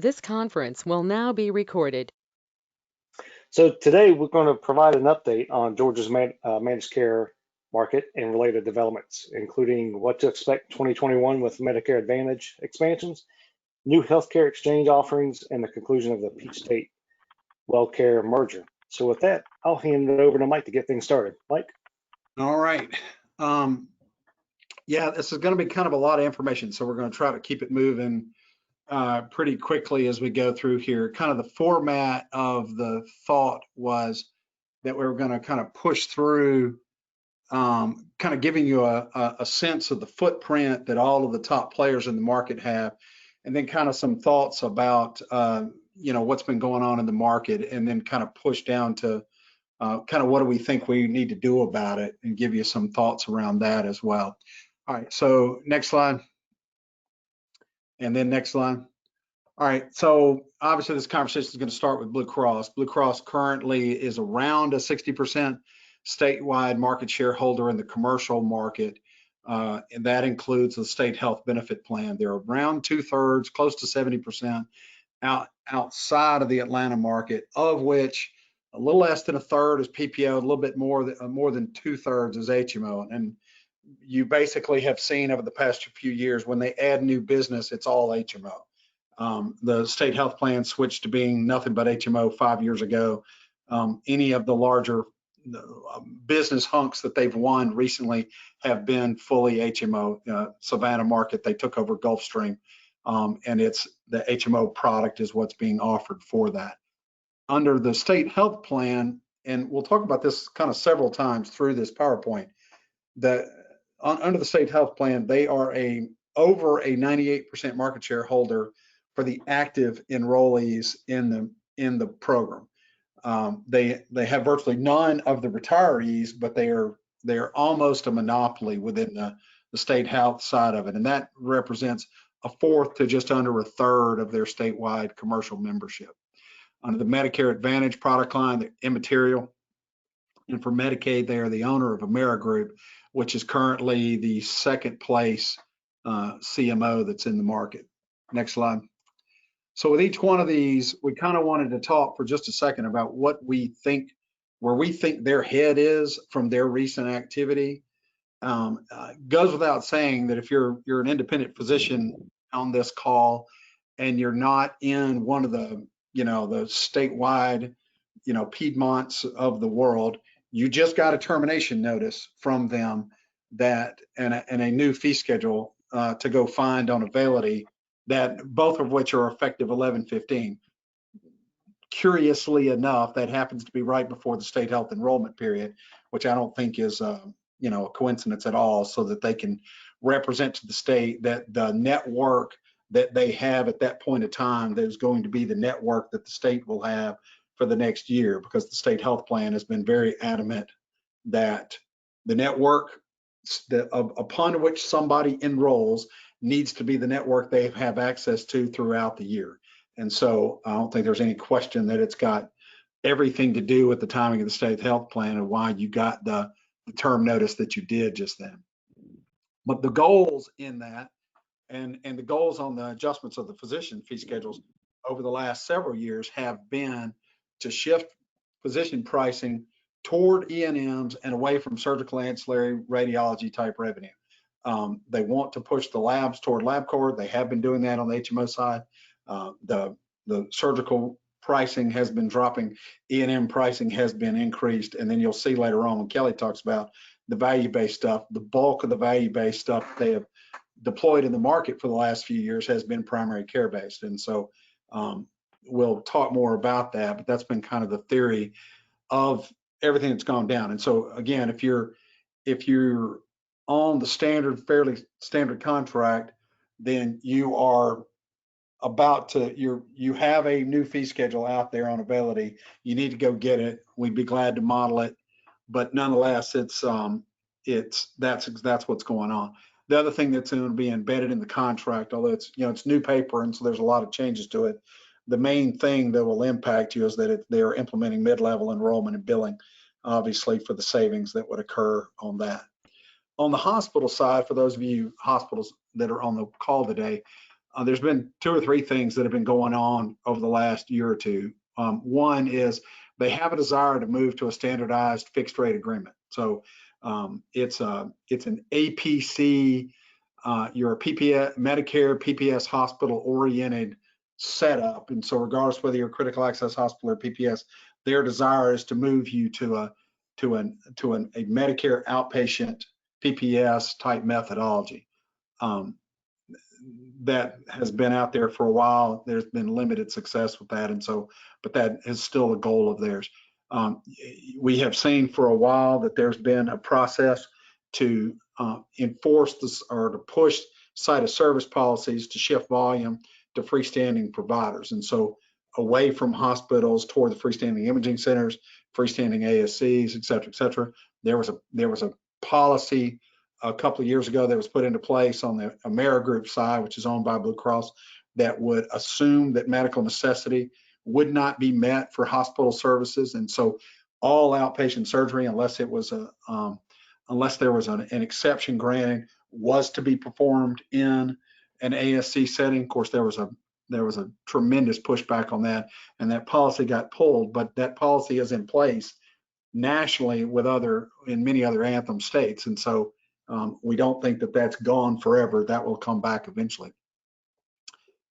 This conference will now be recorded. So today we're going to provide an update on Georgia's managed care market and related developments, including what to expect in 2021 with Medicare Advantage expansions, new healthcare exchange offerings, and the conclusion of the Peach State WellCare merger. So with that, I'll hand it over to Mike to get things started. Mike? All right. Yeah, this is going to be kind of a lot of information, so we're going to try to keep it moving pretty quickly as we go through here. Kind of the format of the thought was that we were going to kind of push through, kind of giving you a sense of the footprint that all of the top players in the market have, and then kind of some thoughts about what's been going on in the market, and then kind of push down to kind of what do we think we need to do about it, and give you some thoughts around that as well. All right, so next slide. And then next slide. All right, so obviously this conversation is going to start with Blue Cross. Blue Cross currently is around a 60% statewide market shareholder in the commercial market, and that includes the state health benefit plan. They're around 2/3, close to 70% outside of the Atlanta market, of which a little less than 1/3 is PPO, a little bit more than 2/3 is HMO. And you basically have seen over the past few years, when they add new business, it's all HMO. The state health plan switched to being nothing but HMO 5 years ago. Any of the larger business hunks that they've won recently have been fully HMO. Savannah market, they took over Gulfstream, and it's the HMO product is what's being offered for that. Under the state health plan, and we'll talk about this kind of several times through this PowerPoint, that under the state health plan, they are over a 98% market share holder for the active enrollees in the program. They have virtually none of the retirees, but they are almost a monopoly within the state health side of it, and that represents 1/4 to just under 1/3 of their statewide commercial membership. Under the Medicare Advantage product line, they're immaterial. And for Medicaid, they are the owner of Amerigroup, which is currently the second place CMO that's in the market. Next slide. So with each one of these, we kind of wanted to talk for just a second about where we think their head is from their recent activity. Goes without saying that if you're an independent physician on this call and you're not in one of the the statewide Piedmonts of the world, you just got a termination notice from them that and a new fee schedule to go find on Availity, that both of which are effective 11/15. Curiously enough, that happens to be right before the state health enrollment period, which I don't think is a coincidence at all, so that they can represent to the state that the network that they have at that point of time, that is going to be the network that the state will have for the next year, because the state health plan has been very adamant that the network upon which somebody enrolls needs to be the network they have access to throughout the year. And so I don't think there's any question that it's got everything to do with the timing of the state health plan and why you got the term notice that you did just then. But the goals in that, and the goals on the adjustments of the physician fee schedules over the last several years have been to shift physician pricing toward E&Ms and away from surgical ancillary radiology type revenue. They want to push the labs toward LabCorp. They have been doing that on the HMO side. The surgical pricing has been dropping. E&M pricing has been increased. And then you'll see later on when Kelly talks about the value-based stuff, the bulk of the value-based stuff they have deployed in the market for the last few years has been primary care based. And so we'll talk more about that, but that's been kind of the theory of everything that's gone down. And so again, if you're on the fairly standard contract, then you are you have a new fee schedule out there on Availity. You need to go get it. We'd be glad to model it, but nonetheless, that's what's going on. The other thing that's going to be embedded in the contract, although it's new paper and so there's a lot of changes to it, the main thing that will impact you is that they're implementing mid-level enrollment and billing, obviously, for the savings that would occur on that. On the hospital side, for those of you hospitals that are on the call today, there's been 2 or 3 things that have been going on over the last year or two. One is they have a desire to move to a standardized fixed rate agreement. So it's an APC, you're a PPS, Medicare PPS hospital oriented setup. And so regardless whether you're a critical access hospital or PPS, their desire is to move you to a Medicare outpatient PPS type methodology. That has been out there for a while. There's been limited success with that, and so, but that is still a goal of theirs. We have seen for a while that there's been a process to enforce this or to push site of service policies to shift volume to freestanding providers, and so away from hospitals toward the freestanding imaging centers, freestanding ASCs, et cetera, et cetera. There was a policy a couple of years ago that was put into place on the AmeriGroup side, which is owned by Blue Cross, that would assume that medical necessity would not be met for hospital services, and so all outpatient surgery, unless there was an exception granted, was to be performed in an ASC setting. Of course, there was a tremendous pushback on that, and that policy got pulled. But that policy is in place nationally in many other Anthem states, and so we don't think that that's gone forever. That will come back eventually.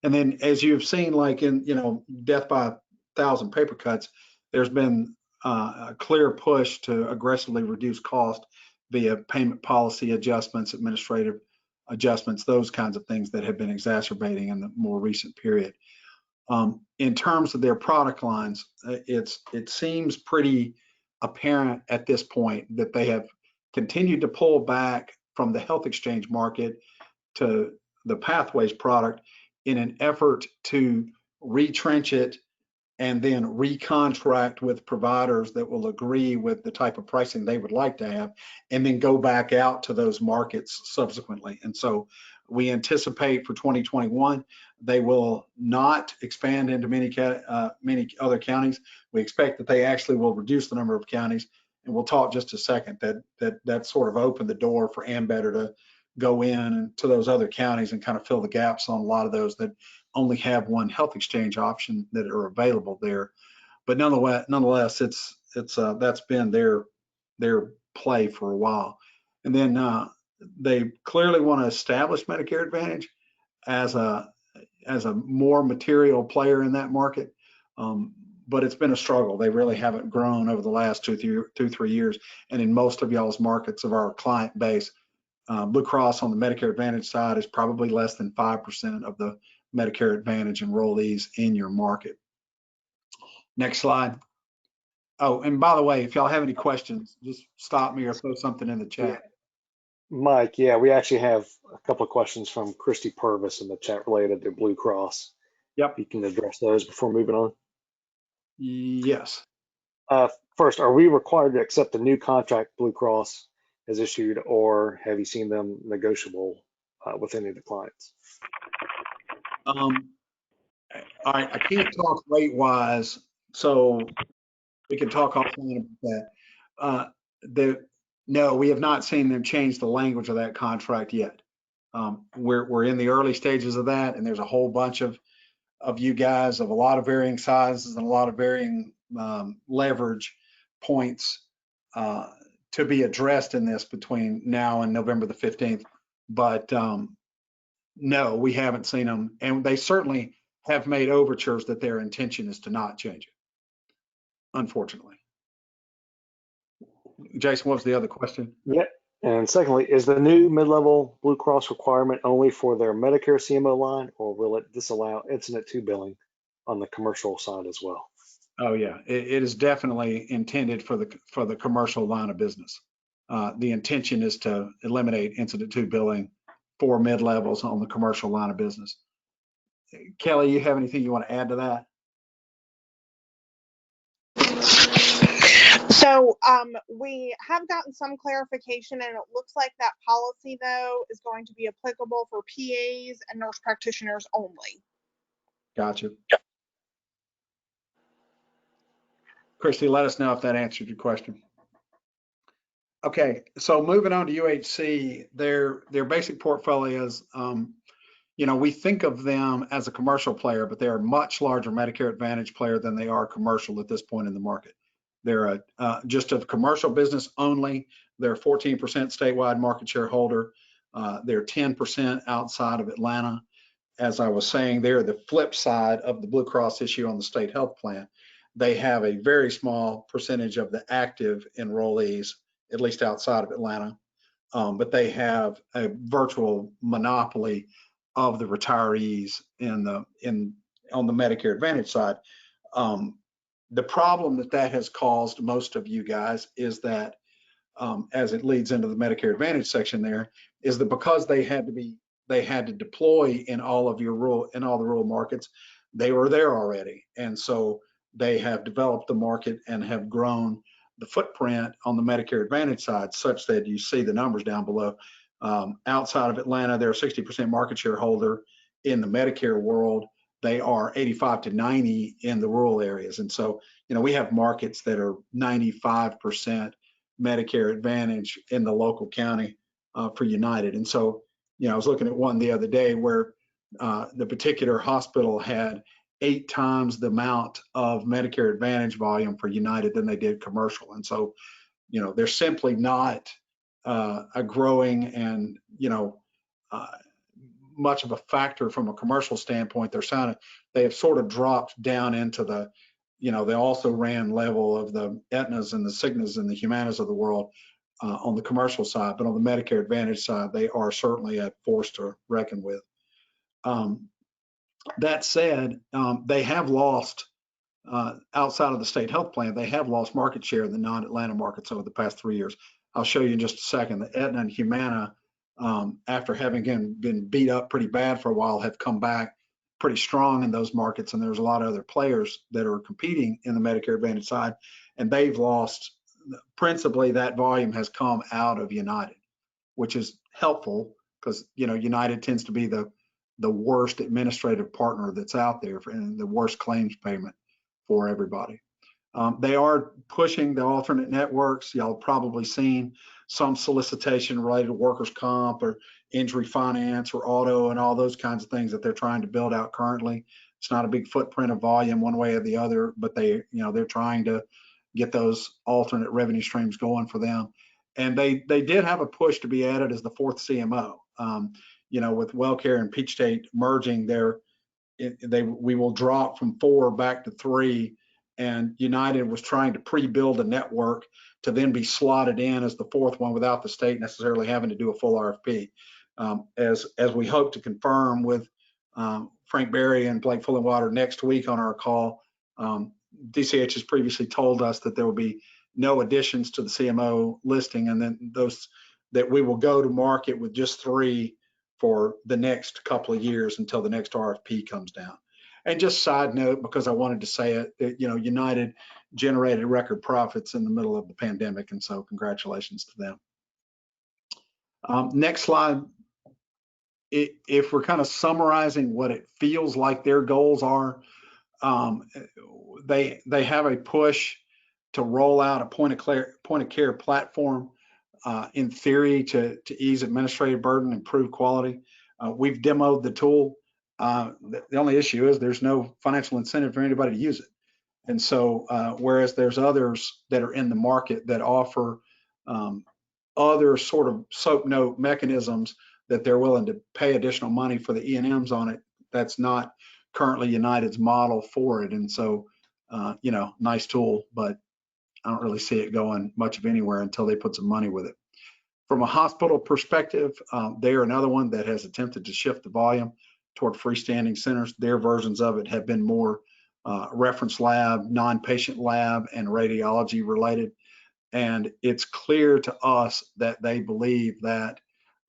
And then, as you've seen, like in death by 1,000 paper cuts, there's been a clear push to aggressively reduce cost via payment policy adjustments, administrative adjustments, those kinds of things that have been exacerbating in the more recent period. In terms of their product lines, it seems pretty apparent at this point that they have continued to pull back from the health exchange market to the Pathways product in an effort to retrench it and then recontract with providers that will agree with the type of pricing they would like to have, and then go back out to those markets subsequently. And so we anticipate for 2021, they will not expand into many other counties. We expect that they actually will reduce the number of counties, and we'll talk just a second that sort of opened the door for Ambetter to go in to those other counties and kind of fill the gaps on a lot of those that only have one health exchange option that are available there. But nonetheless, that's been their play for a while. And then they clearly want to establish Medicare Advantage as a more material player in that market. But it's been a struggle. They really haven't grown over the last 2-3 years. And in most of y'all's markets of our client base, Blue Cross on the Medicare Advantage side is probably less than 5% of the Medicare Advantage enrollees in your market. Next slide. Oh, and by the way, if y'all have any questions, just stop me or throw something in the chat. Mike, yeah, we actually have a couple of questions from Christy Purvis in the chat related to Blue Cross. Yep. You can address those before moving on. Yes. First, are we required to accept the new contract Blue Cross has issued, or have you seen them negotiable with any of the clients? I can't talk rate-wise, so we can talk offline about that. No, we have not seen them change the language of that contract yet. We're in the early stages of that, and there's a whole bunch of you guys of a lot of varying sizes and a lot of varying leverage points to be addressed in this between now and November the 15th. But no, we haven't seen them, and they certainly have made overtures that their intention is to not change it, unfortunately. Jason, what was the other question? Yeah, and secondly, is the new mid-level Blue Cross requirement only for their Medicare CMO line, or will it disallow Incident to billing on the commercial side as well? Oh yeah, it is definitely intended for the commercial line of business. The intention is to eliminate Incident to billing for mid-levels on the commercial line of business. Kelly, you have anything you want to add to that? So we have gotten some clarification, and it looks like that policy, though, is going to be applicable for PAs and nurse practitioners only. Gotcha. Christy, let us know if that answered your question. Okay, so moving on to UHC, their basic portfolios, you know, we think of them as a commercial player, but they're a much larger Medicare Advantage player than they are commercial at this point in the market. They're just a commercial business only. They're 14% statewide market share holder. They're 10% outside of Atlanta. As I was saying, they're the flip side of the Blue Cross issue on the state health plan. They have a very small percentage of the active enrollees, at least outside of Atlanta, but they have a virtual monopoly of the retirees on the Medicare Advantage side. The problem that has caused most of you guys is that, as it leads into the Medicare Advantage section there, is that because they had to deploy in all the rural markets, they were there already. And so they have developed the market and have grown the footprint on the Medicare Advantage side such that you see the numbers down below. Outside of Atlanta, they're a 60% market share holder. In the Medicare world, they are 85 to 90 in the rural areas. And so, you know, we have markets that are 95% Medicare Advantage in the local county for United. And so, you know, I was looking at one the other day where the particular hospital had 8 times the amount of Medicare Advantage volume for United than they did commercial. And so, you know, they're simply not a growing and, you know, much of a factor from a commercial standpoint. They have sort of dropped down into the, you know, they also ran level of the Aetnas and the Cignas and the Humanas of the world on the commercial side, but on the Medicare Advantage side, they are certainly a force to reckon with. That said, they have lost, outside of the state health plan, they have lost market share in the non-Atlanta markets over the past 3 years. I'll show you in just a second. The Aetna and Humana, after having been beat up pretty bad for a while, have come back pretty strong in those markets. And there's a lot of other players that are competing in the Medicare Advantage side, and they've lost. Principally, that volume has come out of United, which is helpful because, you know, United tends to be the worst administrative partner that's out there and the worst claims payment for everybody. They are pushing the alternate networks. Y'all have probably seen some solicitation related to workers' comp or injury finance or auto and all those kinds of things that they're trying to build out currently. It's not a big footprint of volume one way or the other, but they're trying to get those alternate revenue streams going for them. And they did have a push to be added as the 4th CMO. You know, with WellCare and Peach State merging, we will drop from 4 back to 3. And United was trying to pre-build a network to then be slotted in as the 4th one without the state necessarily having to do a full RFP. As we hope to confirm with Frank Berry and Blake Fullenwater next week on our call, DCH has previously told us that there will be no additions to the CMO listing, and then that we will go to market with just 3 for the next couple of years until the next RFP comes down. And just side note, because I wanted to say it, that, you know, United generated record profits in the middle of the pandemic, and so congratulations to them. Next slide. If we're kind of summarizing what it feels like their goals are, they have a push to roll out a point of care platform, in theory, to ease administrative burden, improve quality. We've demoed the tool. The only issue is there's no financial incentive for anybody to use it. And so, whereas there's others that are in the market that offer other sort of SOAP note mechanisms that they're willing to pay additional money for the E&Ms on it, that's not currently United's model for it. And so, you know, nice tool, but I don't really see it going much of anywhere until they put some money with it. From a hospital perspective, they are another one that has attempted to shift the volume toward freestanding centers. Their versions of it have been more reference lab, non-patient lab, and radiology related. And it's clear to us that they believe that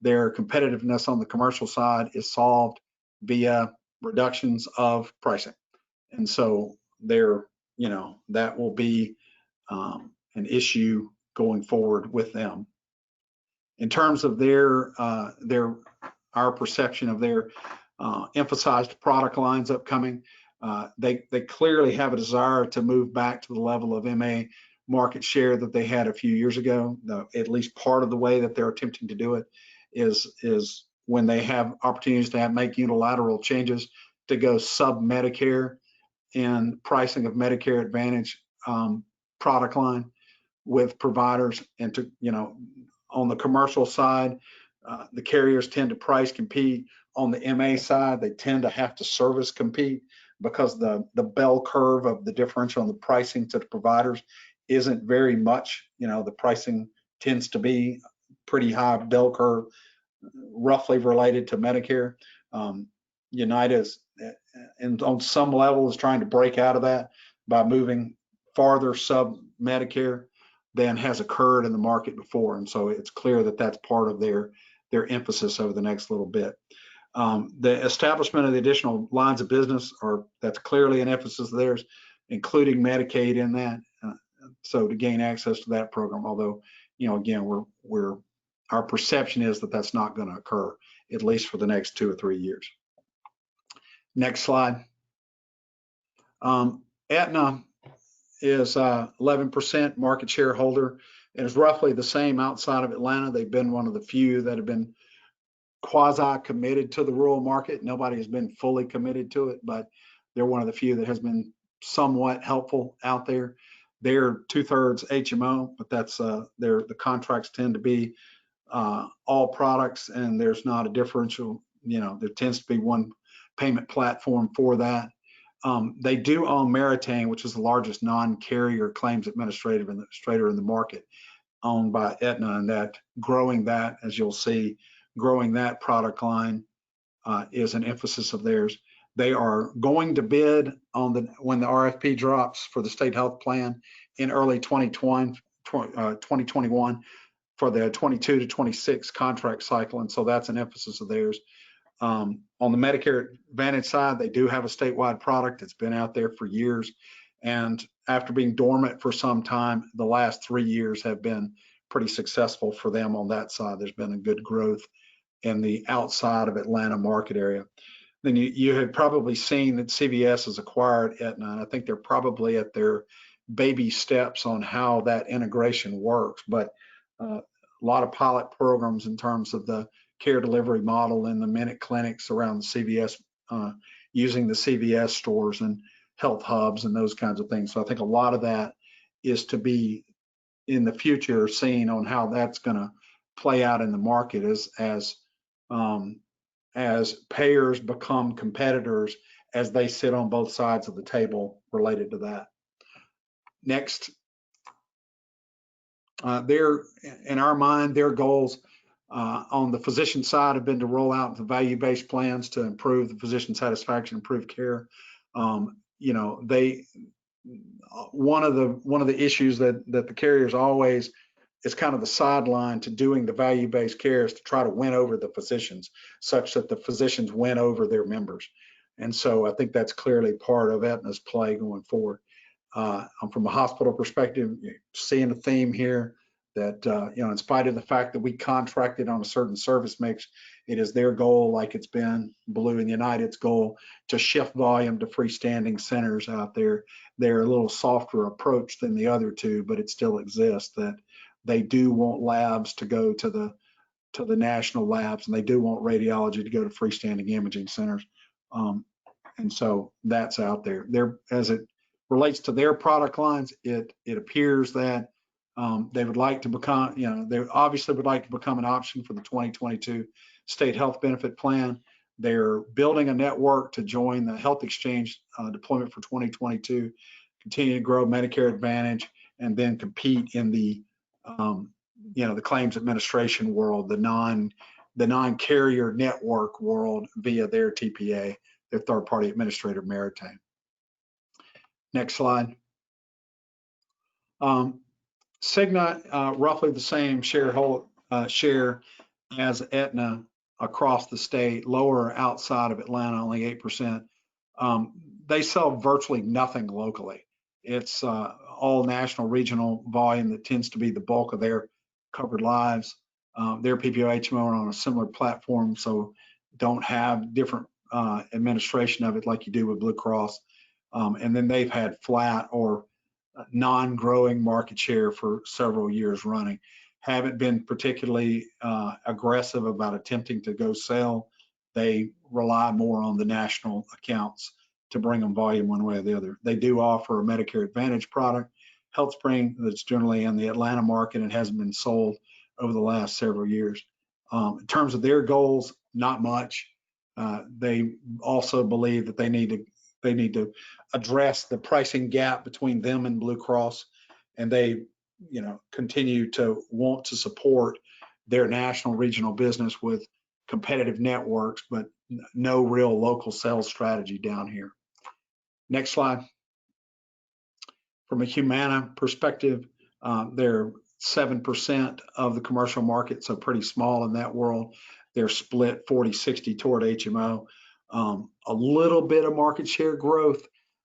their competitiveness on the commercial side is solved via reductions of pricing. And so they're, you know, that will be an issue going forward with them. In terms of our perception of their emphasized product lines upcoming, they clearly have a desire to move back to the level of MA market share that they had a few years ago. At least part of the way that they're attempting to do it is when they have opportunities to make unilateral changes to go sub-Medicare in pricing of Medicare Advantage product line with providers, and to, on the commercial side, the carriers tend to price compete. On the MA side, they tend to have to service compete because the bell curve of the differential on the pricing to the providers isn't very much. The pricing tends to be pretty high bell curve, roughly related to Medicare. United is, and on some level, is trying to break out of that by moving farther sub Medicare than has occurred in the market before. And so it's clear that that's part of their emphasis over the next little bit. The establishment of the additional lines of business, that's clearly an emphasis of theirs, including Medicaid in that. So to gain access to that program, although, again, our perception is that that's not going to occur, at least for the next 2 or 3 years. Next slide. Aetna is 11% market share holder and is roughly the same outside of Atlanta. They've been one of the few that have been quasi committed to the rural market. Nobody has been fully committed to it, but they're one of the few that has been somewhat helpful out there. They're 2/3 HMO, but that's the contracts tend to be all products, and there's not a differential. There tends to be one payment platform for that. They do own Meritain, which is the largest non-carrier claims administrator in the market, owned by Aetna, and as you'll see, growing that product line is an emphasis of theirs. They are going to bid when the RFP drops for the state health plan in early 2021 for the 22 to 26 contract cycle, and so that's an emphasis of theirs. On the Medicare Advantage side, they do have a statewide product. It's been out there for years, and after being dormant for some time, the last 3 years have been pretty successful for them on that side. There's been a good growth in the outside of Atlanta market area. Then you have probably seen that CVS has acquired Aetna, and I think they're probably at their baby steps on how that integration works, but a lot of pilot programs in terms of the care delivery model in the Minute clinics around the CVS, using the CVS stores and health hubs and those kinds of things. So I think a lot of that is to be in the future seen on how that's going to play out in the market as payers become competitors, as they sit on both sides of the table related to that. Next, in our mind, their goals on the physician side have been to roll out the value-based plans to improve the physician satisfaction, improve care. One of the issues that the carriers always is kind of the sideline to doing the value-based care is to try to win over the physicians, such that the physicians win over their members. And so I think that's clearly part of Aetna's play going forward. From a hospital perspective, seeing a theme here that, in spite of the fact that we contracted on a certain service mix, it is their goal, like it's been Blue and United's goal, to shift volume to freestanding centers out there. They're a little softer approach than the other two, but it still exists, that they do want labs to go to the national labs, and they do want radiology to go to freestanding imaging centers. And so that's out there. As it relates to their product lines, it appears that they would like to become, they obviously would like to become an option for the 2022 state health benefit plan. They're building a network to join the health exchange deployment for 2022, continue to grow Medicare Advantage, and then compete in the claims administration world, the non-carrier network world via their TPA, their third-party administrator, Meritain. Next slide. Cigna, roughly the same share as Aetna across the state, lower outside of Atlanta, only 8%. They sell virtually nothing locally. It's all national, regional volume that tends to be the bulk of their covered lives. Their PPO HMO are on a similar platform, so don't have different administration of it like you do with Blue Cross. And then they've had flat or non-growing market share for several years running. haven't been particularly aggressive about attempting to go sell. They rely more on the national accounts to bring them volume one way or the other. They do offer a Medicare Advantage product, HealthSpring, that's generally in the Atlanta market and hasn't been sold over the last several years. In terms of their goals, not much. They also believe that they need to address the pricing gap between them and Blue Cross, and they, continue to want to support their national regional business with competitive networks, but no real local sales strategy down here. Next slide. From a Humana perspective, they're 7% of the commercial market, so pretty small in that world. They're split 40-60 toward HMO. A little bit of market share growth.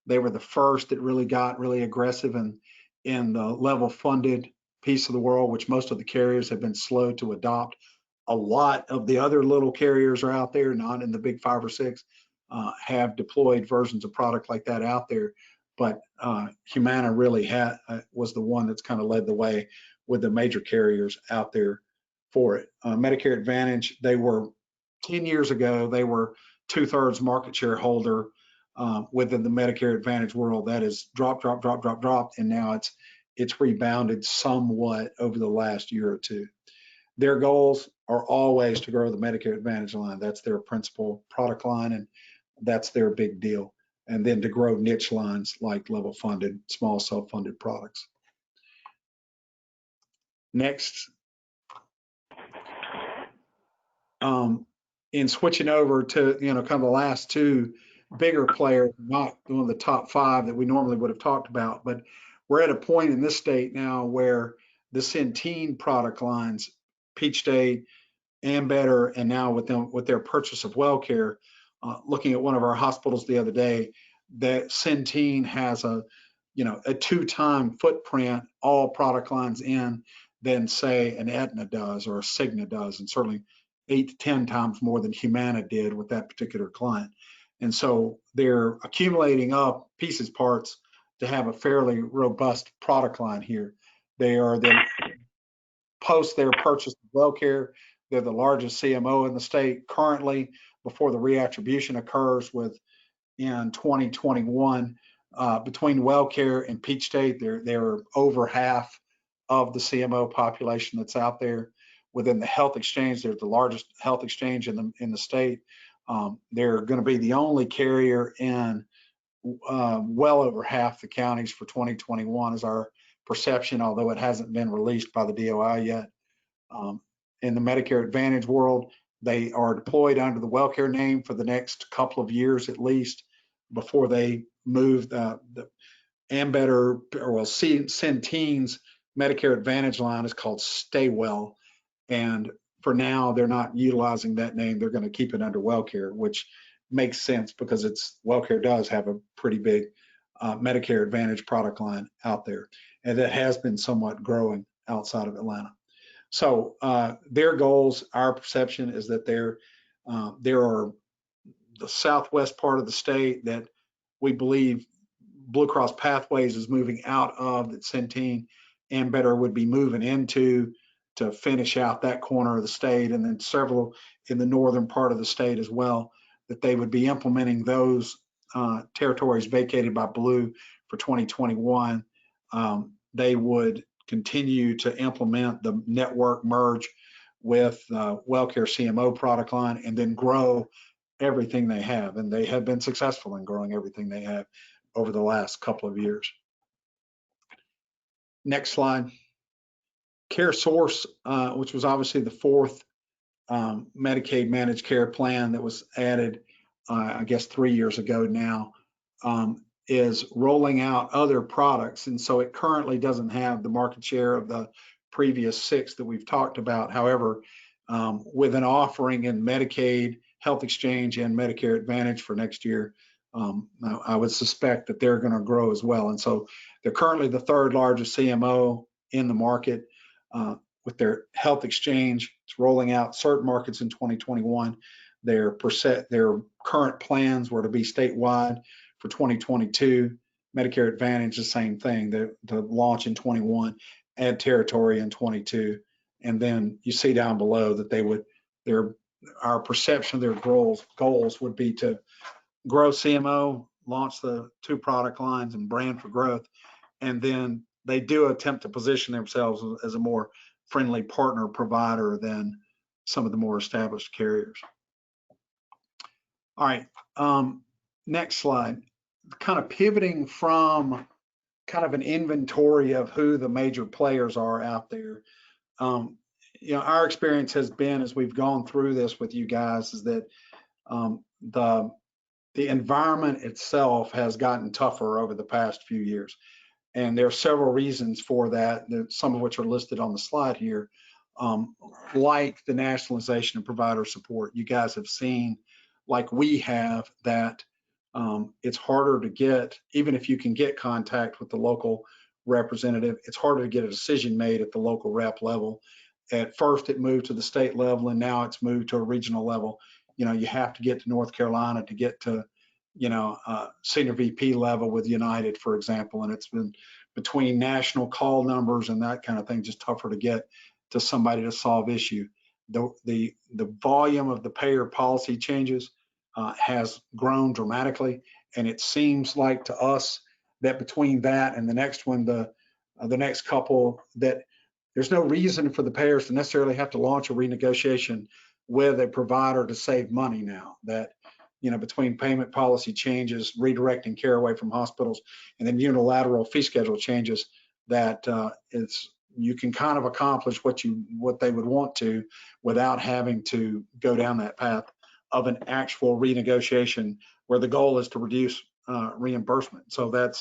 They were the first that really got really aggressive in the level funded piece of the world, which most of the carriers have been slow to adopt. A lot of the other little carriers are out there, not in the big 5 or 6, have deployed versions of product like that out there. But Humana really was the one that's kind of led the way with the major carriers out there for it. Medicare Advantage, they were 10 years ago, they were 2/3 market share holder within the Medicare Advantage world. That is dropped, and now it's rebounded somewhat over the last year or two. Their goals are always to grow the Medicare Advantage line. That's their principal product line, and that's their big deal. And then to grow niche lines like level funded, small self-funded products. Next, in switching over to kind of the last two bigger players, not one of the top 5 that we normally would have talked about, but we're at a point in this state now where the Centene product lines, Peach State, Ambetter, and now with their purchase of WellCare, looking at one of our hospitals the other day, that Centene has a 2-time footprint, all product lines in, than say an Aetna does or a Cigna does, and certainly 8 to 10 times more than Humana did with that particular client. And so they're accumulating up parts to have a fairly robust product line here. They are post their purchase of WellCare, they're the largest CMO in the state currently before the reattribution occurs in 2021. Between WellCare and Peach State, they're over half of the CMO population that's out there. Within the health exchange, they're the largest health exchange in the state. They're going to be the only carrier in well over half the counties for 2021 is our perception, although it hasn't been released by the DOI yet. In the Medicare Advantage world, they are deployed under the WellCare name for the next couple of years at least before they move the Ambetter, Centene's Medicare Advantage line is called Staywell. And for now, they're not utilizing that name. They're going to keep it under WellCare, which makes sense because WellCare does have a pretty big Medicare Advantage product line out there, and that has been somewhat growing outside of Atlanta. So their goals, our perception is that there are the southwest part of the state that we believe Blue Cross Pathways is moving out of, that Centene and Ambetter would be moving into to finish out that corner of the state, and then several in the northern part of the state as well, that they would be implementing those territories vacated by Blue for 2021. They would continue to implement the network merge with WellCare CMO product line and then grow everything they have. And they have been successful in growing everything they have over the last couple of years. Next slide. CareSource, which was obviously the 4th Medicaid managed care plan that was added, I guess 3 years ago now, is rolling out other products. And so it currently doesn't have the market share of the previous 6 that we've talked about. However, with an offering in Medicaid, Health Exchange, and Medicare Advantage for next year, I would suspect that they're going to grow as well. And so they're currently the 3rd largest CMO in the market. With their Health Exchange, it's rolling out certain markets in 2021. Their current plans were to be statewide for 2022. Medicare Advantage, the same thing, to launch in 21, add territory in 22, And then you see down below that our perception of their goals would be to grow CMO, launch the 2 product lines, and brand for growth. And then they do attempt to position themselves as a more friendly partner provider than some of the more established carriers. All right, next slide. Kind of pivoting from kind of an inventory of who the major players are out there. Our experience has been, as we've gone through this with you guys, is that the environment itself has gotten tougher over the past few years. And there are several reasons for that, some of which are listed on the slide here, like the nationalization of provider support. You guys have seen, like we have, that it's harder to get, even if you can get contact with the local representative, it's harder to get a decision made at the local rep level. At first it moved to the state level, and now it's moved to a regional level. You have to get to North Carolina to get to, senior VP level with United, for example. And it's been, between national call numbers and that kind of thing, just tougher to get to somebody to solve issue. The volume of the payer policy changes has grown dramatically, and it seems like to us that between that and the next one, the next couple, that there's no reason for the payers to necessarily have to launch a renegotiation with a provider to save money now. That, between payment policy changes, redirecting care away from hospitals, and then unilateral fee schedule changes, that you can kind of accomplish what they would want to without having to go down that path of an actual renegotiation where the goal is to reduce reimbursement. So that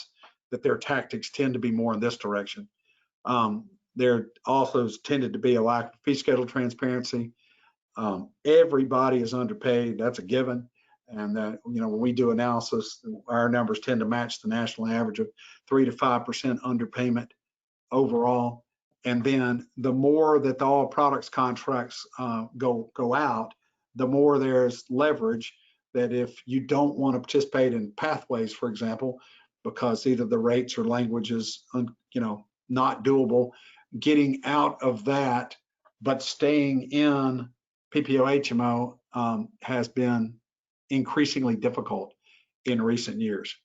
their tactics tend to be more in this direction. There also tended to be a lack of fee schedule transparency. Everybody is underpaid, that's a given. And that, when we do analysis, our numbers tend to match the national average of 3 to 5% underpayment overall. And then the more that the all products contracts go out, the more there's leverage that if you don't want to participate in pathways, for example, because either the rates or language is, not doable, getting out of that, but staying in PPO HMO has been increasingly difficult in recent years.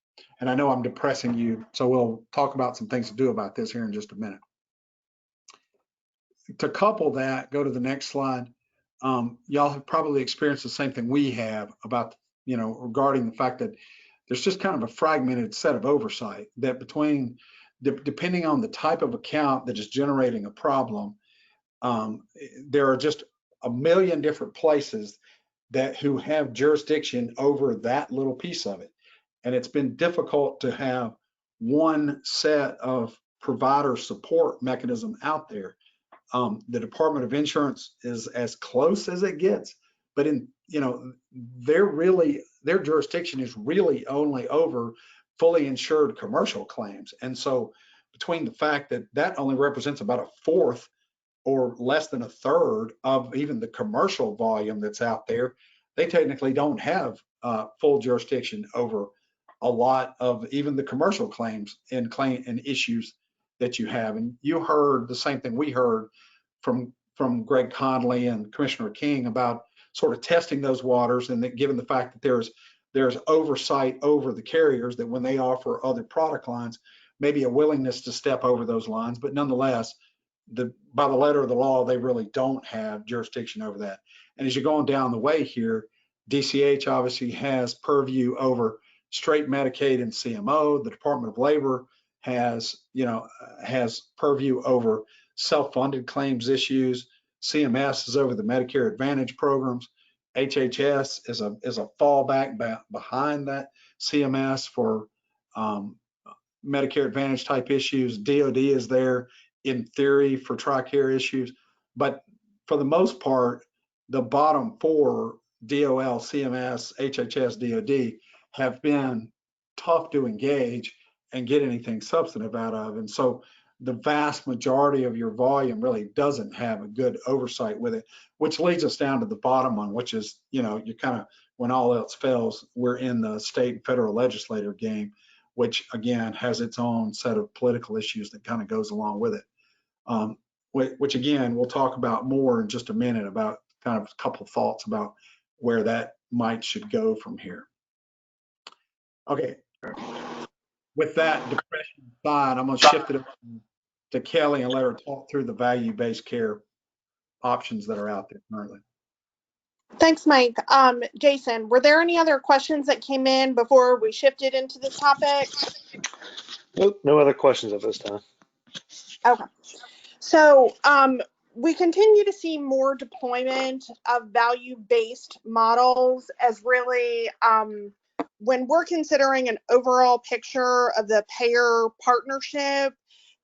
And I know I'm depressing you, so we'll talk about some things to do about this here in just a minute. To couple that, go to the next slide. Y'all have probably experienced the same thing we have about, regarding the fact that there's just kind of a fragmented set of oversight that between, depending on the type of account that is generating a problem, there are just a million different places who have jurisdiction over that little piece of it. And it's been difficult to have one set of provider support mechanism out there. The Department of Insurance is as close as it gets, but their jurisdiction is really only over fully insured commercial claims. And so between the fact that only represents about a fourth or less than a third of even the commercial volume that's out there, they technically don't have full jurisdiction over a lot of even the commercial claims and issues that you have. And you heard the same thing we heard from Greg Conley and Commissioner King about sort of testing those waters, and that given the fact that there's oversight over the carriers, that when they offer other product lines, maybe a willingness to step over those lines, but nonetheless, by the letter of the law, they really don't have jurisdiction over that. And as you're going down the way here, DCH obviously has purview over straight Medicaid and CMO. The Department of Labor has purview over self-funded claims issues. CMS is over the Medicare Advantage programs. HHS is a fallback behind that CMS for Medicare Advantage type issues. DOD is there in theory for TRICARE issues, but for the most part, the bottom four, DOL, CMS, HHS, DOD, have been tough to engage and get anything substantive out of. And so the vast majority of your volume really doesn't have a good oversight with it, which leads us down to the bottom one, which is, you kind of, when all else fails, we're in the state and federal legislator game, which again has its own set of political issues that kind of goes along with it. which again, we'll talk about more in just a minute about kind of a couple of thoughts about where that should go from here. Okay. With that depression aside, I'm going to shift it over to Kelly and let her talk through the value-based care options that are out there currently. Thanks, Mike. Jason, were there any other questions that came in before we shifted into this topic? Nope, no other questions at this time. Okay. So we continue to see more deployment of value-based models as really when we're considering an overall picture of the payer partnership,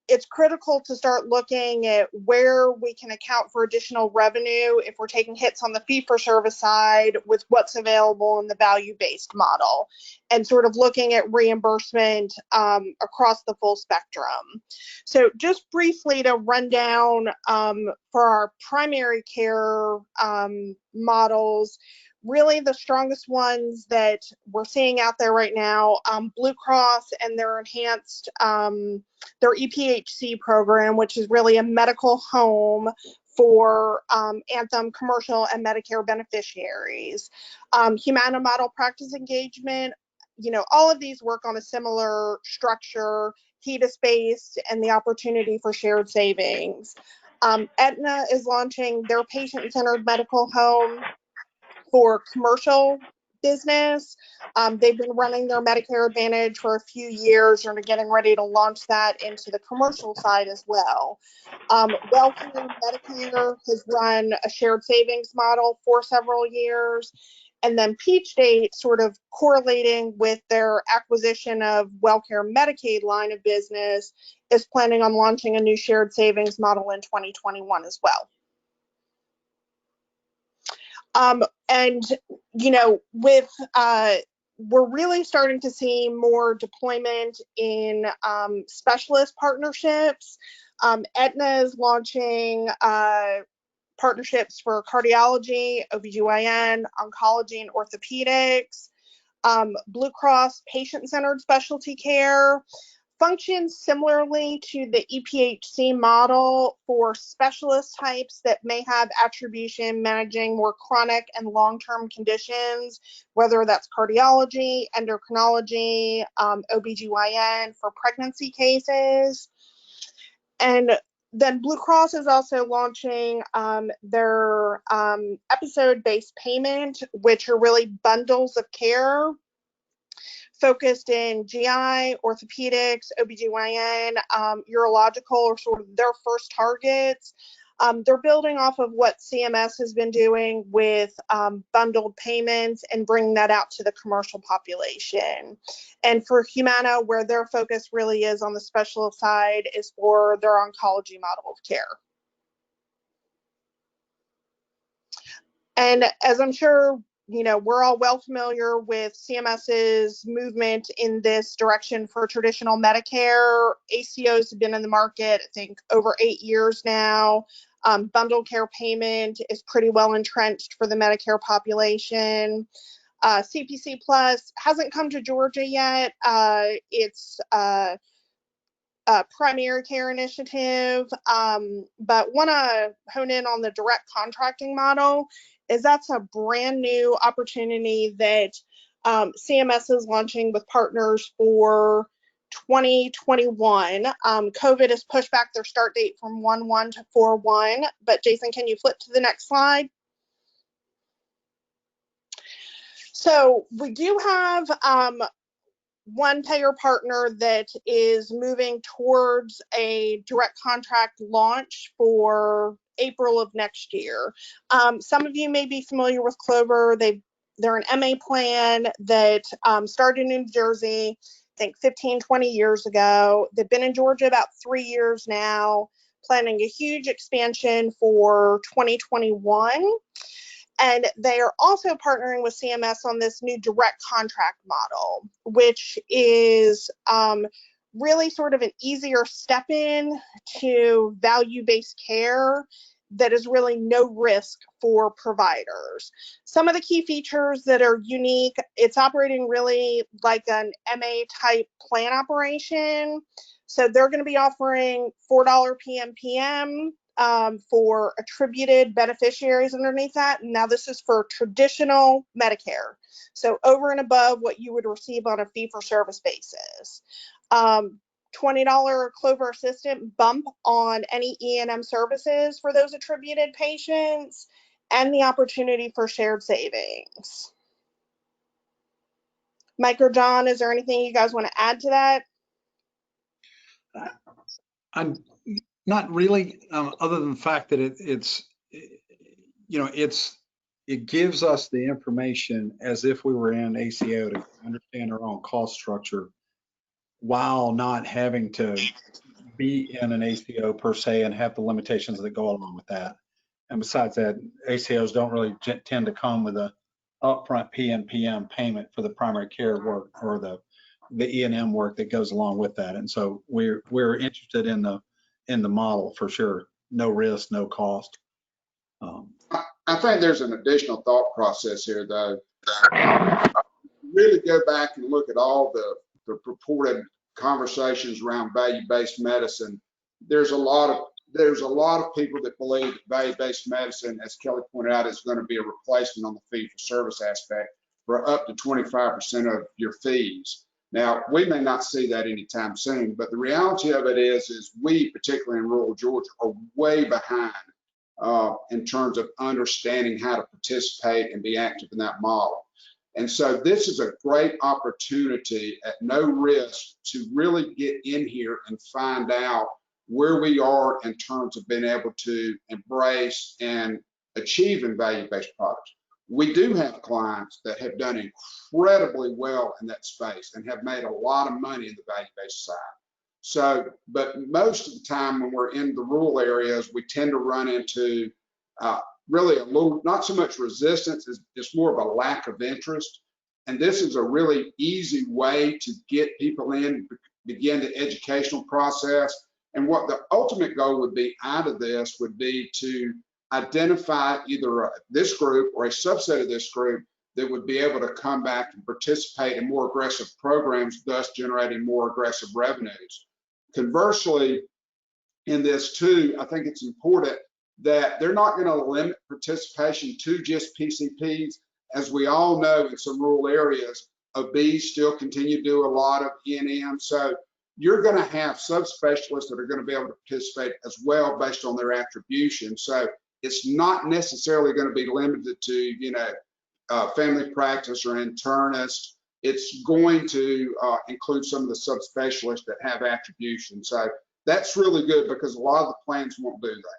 it's critical to start looking at where we can account for additional revenue if we're taking hits on the fee-for-service side with what's available in the value-based model, and sort of looking at reimbursement across the full spectrum. So just briefly to run down for our primary care models, really the strongest ones that we're seeing out there right now, Blue Cross and their enhanced, their EPHC program, which is really a medical home for Anthem commercial and Medicare beneficiaries. Humana model practice engagement, you know, all of these work on a similar structure, HEDIS-based, and the opportunity for shared savings. Aetna is launching their patient-centered medical home for commercial business. They've been running their Medicare Advantage for a few years and are getting ready to launch that into the commercial side as well. Wellcare Medicare has run a shared savings model for several years. And then Peach State, sort of correlating with their acquisition of Wellcare Medicaid line of business, is planning on launching a new shared savings model in 2021 as well. And, you know, with, we're really starting to see more deployment in specialist partnerships. Aetna is launching partnerships for cardiology, OBGYN, oncology, and orthopedics. Blue Cross patient-centered specialty care functions similarly to the EPHC model for specialist types that may have attribution managing more chronic and long-term conditions, whether that's cardiology, endocrinology, OBGYN for pregnancy cases. And then Blue Cross is also launching their episode-based payment, which are really bundles of care focused in GI, orthopedics, OBGYN, urological are sort of their first targets. They're building off of what CMS has been doing with bundled payments and bringing that out to the commercial population. And for Humana, where their focus really is on the specialist side, is for their oncology model of care. And as I'm sure you know, we're all well familiar with CMS's movement in this direction for traditional Medicare. ACOs have been in the market, I think, over 8 years now. Bundled care payment is pretty well entrenched for the Medicare population. CPC Plus hasn't come to Georgia yet. It's a primary care initiative, but want to hone in on the direct contracting model. Is that's a brand new opportunity that CMS is launching with partners for 2021. COVID has pushed back their start date from 1/1 to 4/1, but Jason, can you flip to the next slide? So we do have one payer partner that is moving towards a direct contract launch for April of next year. Some of you may be familiar with Clover. They're an MA plan that started in New Jersey, I think 15, 20 years ago. They've been in Georgia about 3 years now, planning a huge expansion for 2021. And they are also partnering with CMS on this new direct contract model, which is really sort of an easier step in to value-based care that is really no risk for providers. Some of the key features that are unique, it's operating really like an MA type plan operation. So they're going to be offering $4 PMPM, for attributed beneficiaries underneath that. Now this is for traditional Medicare. So over and above what you would receive on a fee-for-service basis. $20 Clover Assistant bump on any E&M services for those attributed patients, and the opportunity for shared savings. Mike or John, is there anything you guys want to add to that? I'm not really, other than the fact that it gives us the information as if we were in ACO to understand our own cost structure while not having to be in an ACO per se and have the limitations that go along with that. And besides that, ACOs don't really tend to come with a upfront PNPM payment for the primary care work or the E&M work that goes along with that. And so we're interested in the model for sure. No risk, no cost. I think there's an additional thought process here, though. Really go back and look at all the purported conversations around value-based medicine. There's a lot of people that believe that value-based medicine, as Kelly pointed out, is going to be a replacement on the fee-for-service aspect for up to 25% of your fees. Now, we may not see that anytime soon, but the reality of it is we, particularly in rural Georgia, are way behind in terms of understanding how to participate and be active in that model. And so this is a great opportunity at no risk to really get in here and find out where we are in terms of being able to embrace and achieve in value-based products. We do have clients that have done incredibly well in that space and have made a lot of money in the value-based side. So, but most of the time when we're in the rural areas, we tend to run into really a little, not so much resistance, it's more of a lack of interest. And this is a really easy way to get people in, begin the educational process. And what the ultimate goal would be out of this would be to identify either this group or a subset of this group that would be able to come back and participate in more aggressive programs, thus generating more aggressive revenues. Conversely, in this too, I think it's important that they're not going to limit participation to just PCPs. As we all know, in some rural areas, OBs still continue to do a lot of E&M. So you're going to have subspecialists that are going to be able to participate as well based on their attribution. So it's not necessarily going to be limited to, family practice or internist. It's going to include some of the subspecialists that have attribution. So that's really good because a lot of the plans won't do that.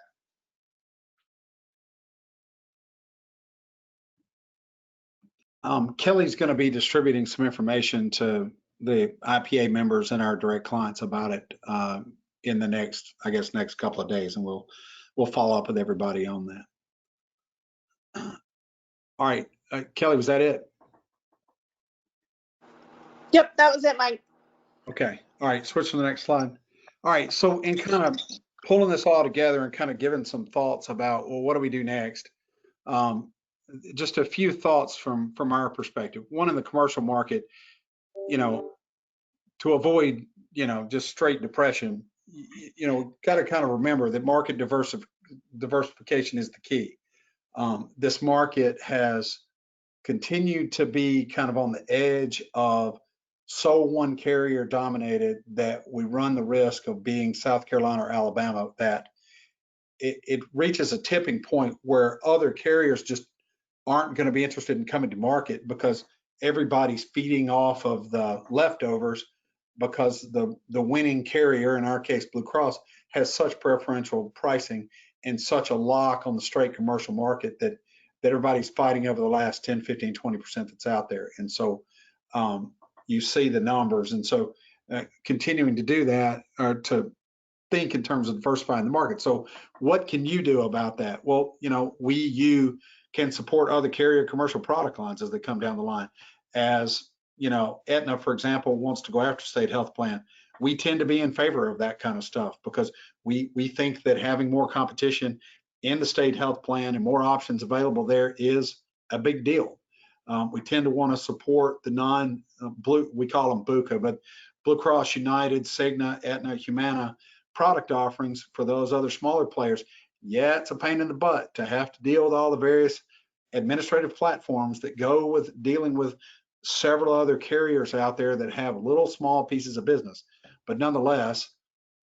Kelly's going to be distributing some information to the IPA members and our direct clients about it in the next couple of days, and we'll follow up with everybody on that. All right, Kelly, was that it? Yep, that was it, Mike. Okay, all right, switch to the next slide. All right, so in kind of pulling this all together and kind of giving some thoughts about, well, what do we do next? Just a few thoughts from our perspective. One, in the commercial market, to avoid, just straight depression, got to kind of remember that market diversification is the key. This market has continued to be kind of on the edge of so one carrier dominated that we run the risk of being South Carolina or Alabama, that it reaches a tipping point where other carriers just aren't going to be interested in coming to market because everybody's feeding off of the leftovers, because the winning carrier, in our case Blue Cross, has such preferential pricing and such a lock on the straight commercial market that everybody's fighting over the last 10, 15, 20% that's out there. And so you see the numbers. And so continuing to do that, or to think in terms of diversifying the market. So what can you do about that? Well, you can support other carrier commercial product lines as they come down the line. As Aetna, for example, wants to go after state health plan. We tend to be in favor of that kind of stuff because we think that having more competition in the state health plan and more options available there is a big deal. We tend to want to support the non-blue, we call them BUCA, but Blue Cross, United, Cigna, Aetna, Humana product offerings for those other smaller players. Yeah, it's a pain in the butt to have to deal with all the various administrative platforms that go with dealing with several other carriers out there that have little small pieces of business. But nonetheless,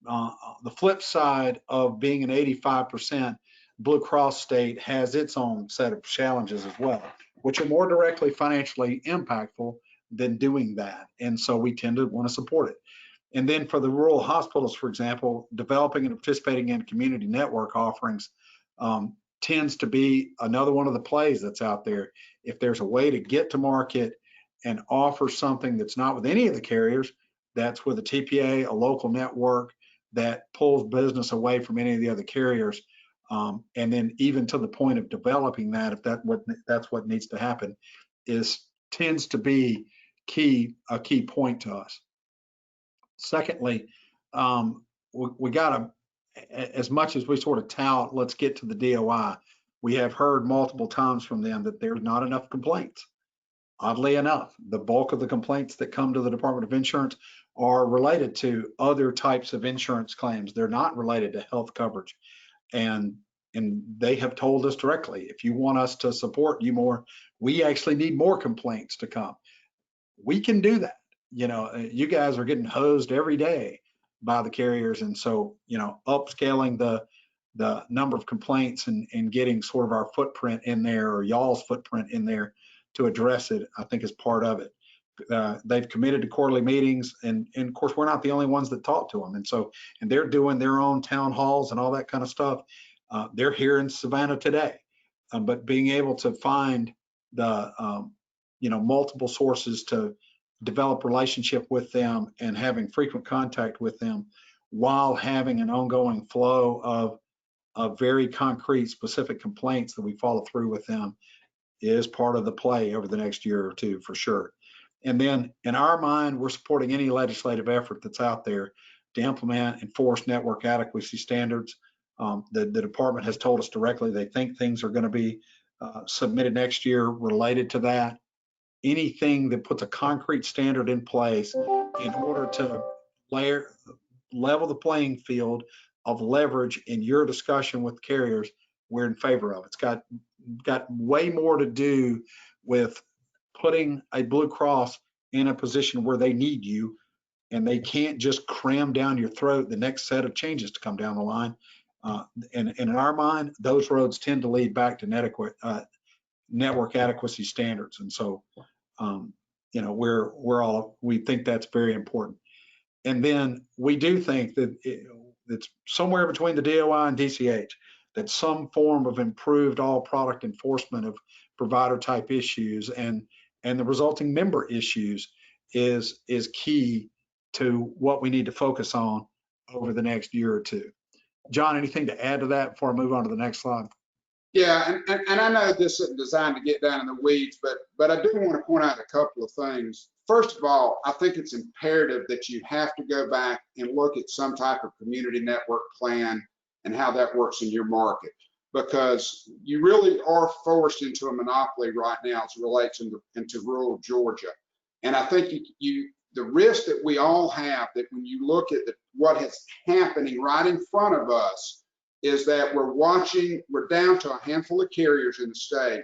the flip side of being an 85% Blue Cross state has its own set of challenges as well, which are more directly financially impactful than doing that. And so we tend to want to support it. And then for the rural hospitals, for example, developing and participating in community network offerings tends to be another one of the plays that's out there. If there's a way to get to market and offer something that's not with any of the carriers, that's with a TPA, a local network that pulls business away from any of the other carriers. And then even to the point of developing that, if that's what needs to happen, tends to be a key point to us. Secondly, we got to, as much as we sort of tout, let's get to the DOI, we have heard multiple times from them that there's not enough complaints. Oddly enough, the bulk of the complaints that come to the Department of Insurance are related to other types of insurance claims. They're not related to health coverage. And they have told us directly, if you want us to support you more, we actually need more complaints to come. We can do that. You know, you guys are getting hosed every day by the carriers. And so, you know, upscaling the number of complaints and getting sort of our footprint in there, or y'all's footprint in there to address it, I think is part of it. They've committed to quarterly meetings, and of course, we're not the only ones that talk to them. And so, and they're doing their own town halls and all that kind of stuff. They're here in Savannah today, but being able to find the, you know, multiple sources to develop relationship with them and having frequent contact with them while having an ongoing flow of very concrete, specific complaints that we follow through with them is part of the play over the next year or two for sure. And then in our mind, we're supporting any legislative effort that's out there to implement, enforce network adequacy standards. The department has told us directly they think things are going to be submitted next year related to that. Anything that puts a concrete standard in place in order to level the playing field of leverage in your discussion with carriers, we're in favor of. It's got way more to do with putting a Blue Cross in a position where they need you, and they can't just cram down your throat the next set of changes to come down the line. And in our mind, those roads tend to lead back to network adequacy standards. And so, you know, we think that's very important. And then we do think that it's somewhere between the DOI and DCH, that some form of improved all product enforcement of provider type issues and the resulting member issues is key to what we need to focus on over the next year or two. John, anything to add to that before I move on to the next slide? Yeah, and I know this isn't designed to get down in the weeds, but I do want to point out a couple of things. First of all, I think it's imperative that you have to go back and look at some type of community network plan and how that works in your market, because you really are forced into a monopoly right now as it relates into rural Georgia. And I think the risk that we all have, that when you look at what is happening right in front of us, is that we're down to a handful of carriers in the state,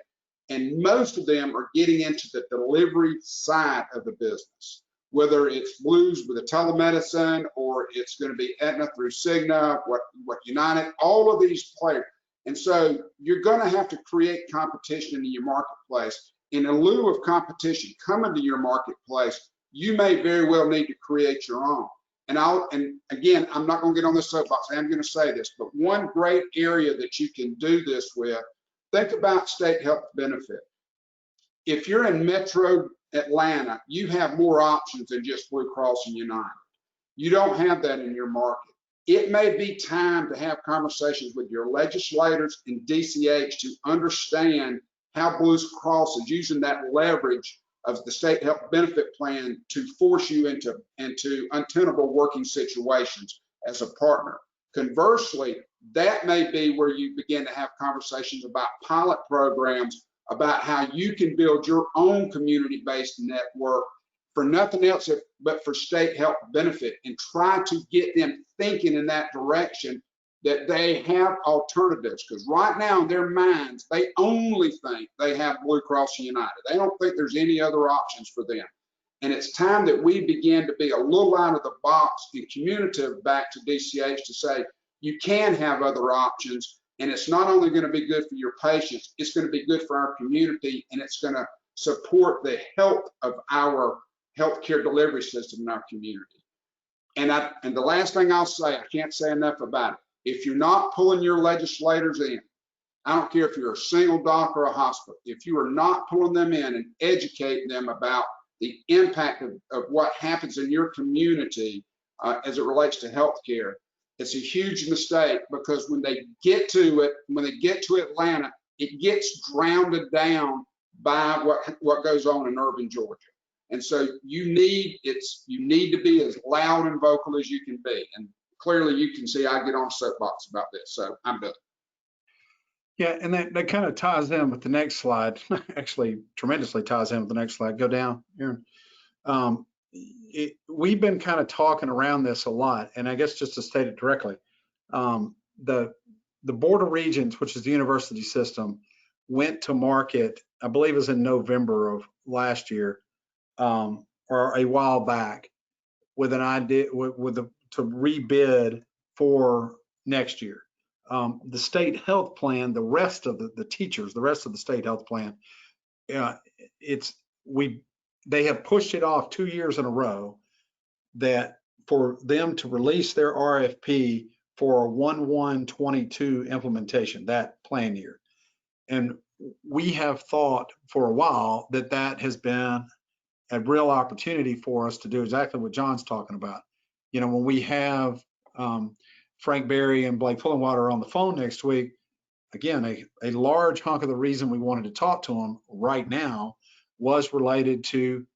and most of them are getting into the delivery side of the business, whether it's Blues with a telemedicine, or it's going to be Aetna through Cigna, what United, all of these players. And so you're going to have to create competition in your marketplace. In lieu of competition coming to your marketplace, you may very well need to create your own. And again, I'm not going to get on this soapbox. I'm going to say this, but one great area that you can do this with, think about state health benefit. If you're in Metro Atlanta, you have more options than just Blue Cross and United. You don't have that in your market. It may be time to have conversations with your legislators in DCH to understand how Blue Cross is using that leverage of the state health benefit plan to force you into untenable working situations as a partner. Conversely, that may be where you begin to have conversations about pilot programs, about how you can build your own community-based network for nothing else but for state health benefit, and try to get them thinking in that direction that they have alternatives, because right now in their minds, they only think they have Blue Cross and United. They don't think there's any other options for them. And it's time that we begin to be a little out of the box and communicative back to DCH to say, you can have other options, and it's not only going to be good for your patients, it's going to be good for our community, and it's going to support the health of our healthcare delivery system in our community. And the last thing I'll say, I can't say enough about it. If you're not pulling your legislators in, I don't care if you're a single doc or a hospital, if you are not pulling them in and educating them about the impact of what happens in your community as it relates to healthcare, it's a huge mistake, because when they get to it, when they get to Atlanta, it gets drowned down by what goes on in urban Georgia. And so you need to be as loud and vocal as you can be. And clearly you can see I get on a soapbox about this, so I'm done. Yeah, and that kind of ties in with the next slide. Actually, tremendously ties in with the next slide. Go down, Aaron. We've been kind of talking around this a lot, and I guess just to state it directly, the Board of Regents, which is the university system, went to market, I believe it was in November of last year, or a while back, with an idea to rebid for next year. The state health plan, the rest of the teachers, the rest of the state health plan, they have pushed it off 2 years in a row, that for them to release their RFP for a 1/1/22 implementation, that plan year. And we have thought for a while that has been a real opportunity for us to do exactly what John's talking about. When we have Frank Berry and Blake Pullenwater on the phone next week, again, a large hunk of the reason we wanted to talk to them right now was related to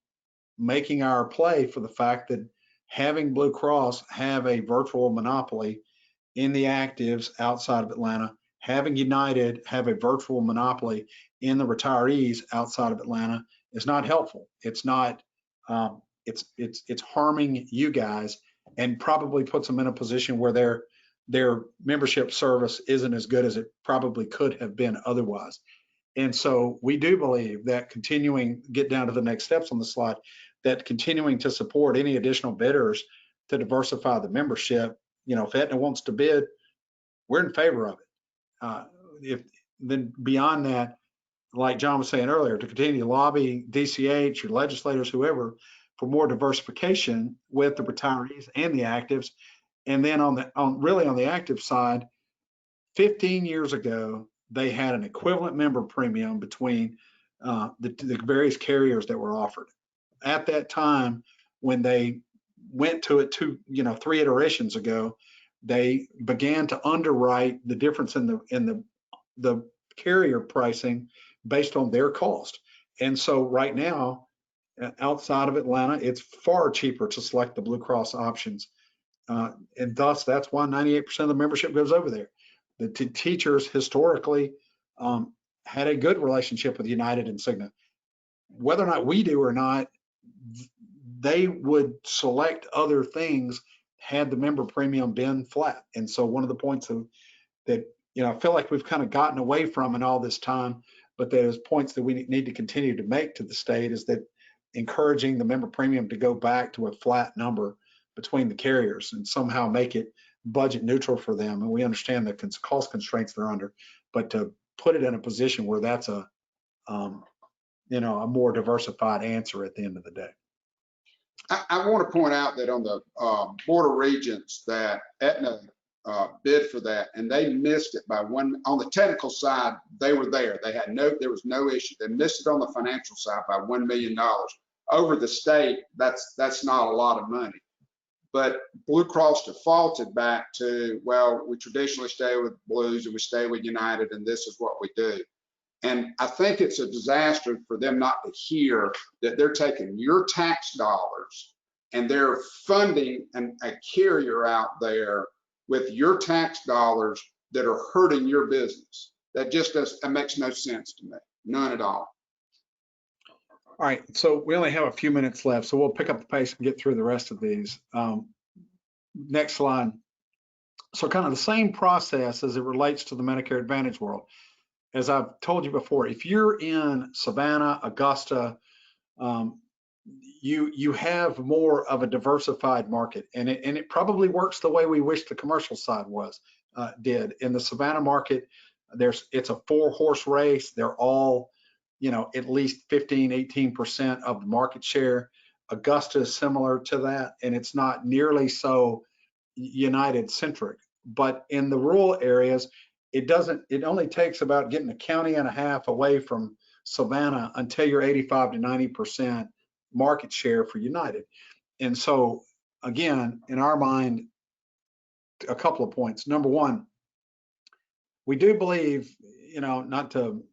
making our play for the fact that having Blue Cross have a virtual monopoly in the actives outside of Atlanta, having United have a virtual monopoly in the retirees outside of Atlanta is not helpful. It's not, it's harming you guys, and probably puts them in a position where their membership service isn't as good as it probably could have been otherwise. And so we do believe that get down to the next steps on the slide, that continuing to support any additional bidders to diversify the membership. If Aetna wants to bid, we're in favor of it. Then beyond that, like John was saying earlier, to continue to lobby DCH, your legislators, whoever, for more diversification with the retirees and the actives. And then on the active side, 15 years ago, they had an equivalent member premium between the various carriers that were offered. At that time, when they went to it 3 iterations ago, they began to underwrite the difference in the carrier pricing based on their cost. And so right now, outside of Atlanta, it's far cheaper to select the Blue Cross options. And thus, that's why 98% of the membership goes over there. The teachers historically had a good relationship with United and Cigna. Whether or not we do or not, they would select other things had the member premium been flat. And so one of the points that I feel like we've kind of gotten away from in all this time, but there's points that we need to continue to make to the state, is that encouraging the member premium to go back to a flat number between the carriers and somehow make it budget neutral for them. And we understand the cost constraints they're under, but to put it in a position where that's a more diversified answer at the end of the day. I want to point out that on the Board of Regents, that Aetna bid for that, and they missed it by one. On the technical side, they were there. There was no issue. They missed it on the financial side by $1 million. Over the state, that's not a lot of money. But Blue Cross defaulted back to, well, we traditionally stay with Blues and we stay with United, and this is what we do. And I think it's a disaster for them not to hear that they're taking your tax dollars and they're funding a carrier out there with your tax dollars that are hurting your business. That makes no sense to me, none at all. All right, so we only have a few minutes left, so we'll pick up the pace and get through the rest of these. Next slide. So kind of the same process as it relates to the Medicare Advantage world. As I've told you before, if you're in Savannah, Augusta, you have more of a diversified market, and it probably works the way we wish the commercial side did. In the Savannah market, it's a 4-horse race. They're all, at least 15-18% of the market share. Augusta is similar to that, and it's not nearly so United centric. But in the rural areas, it only takes about getting a county and a half away from Savannah until you're 85 to 90% market share for United. And so again, in our mind, a couple of points. Number one, we do believe, not to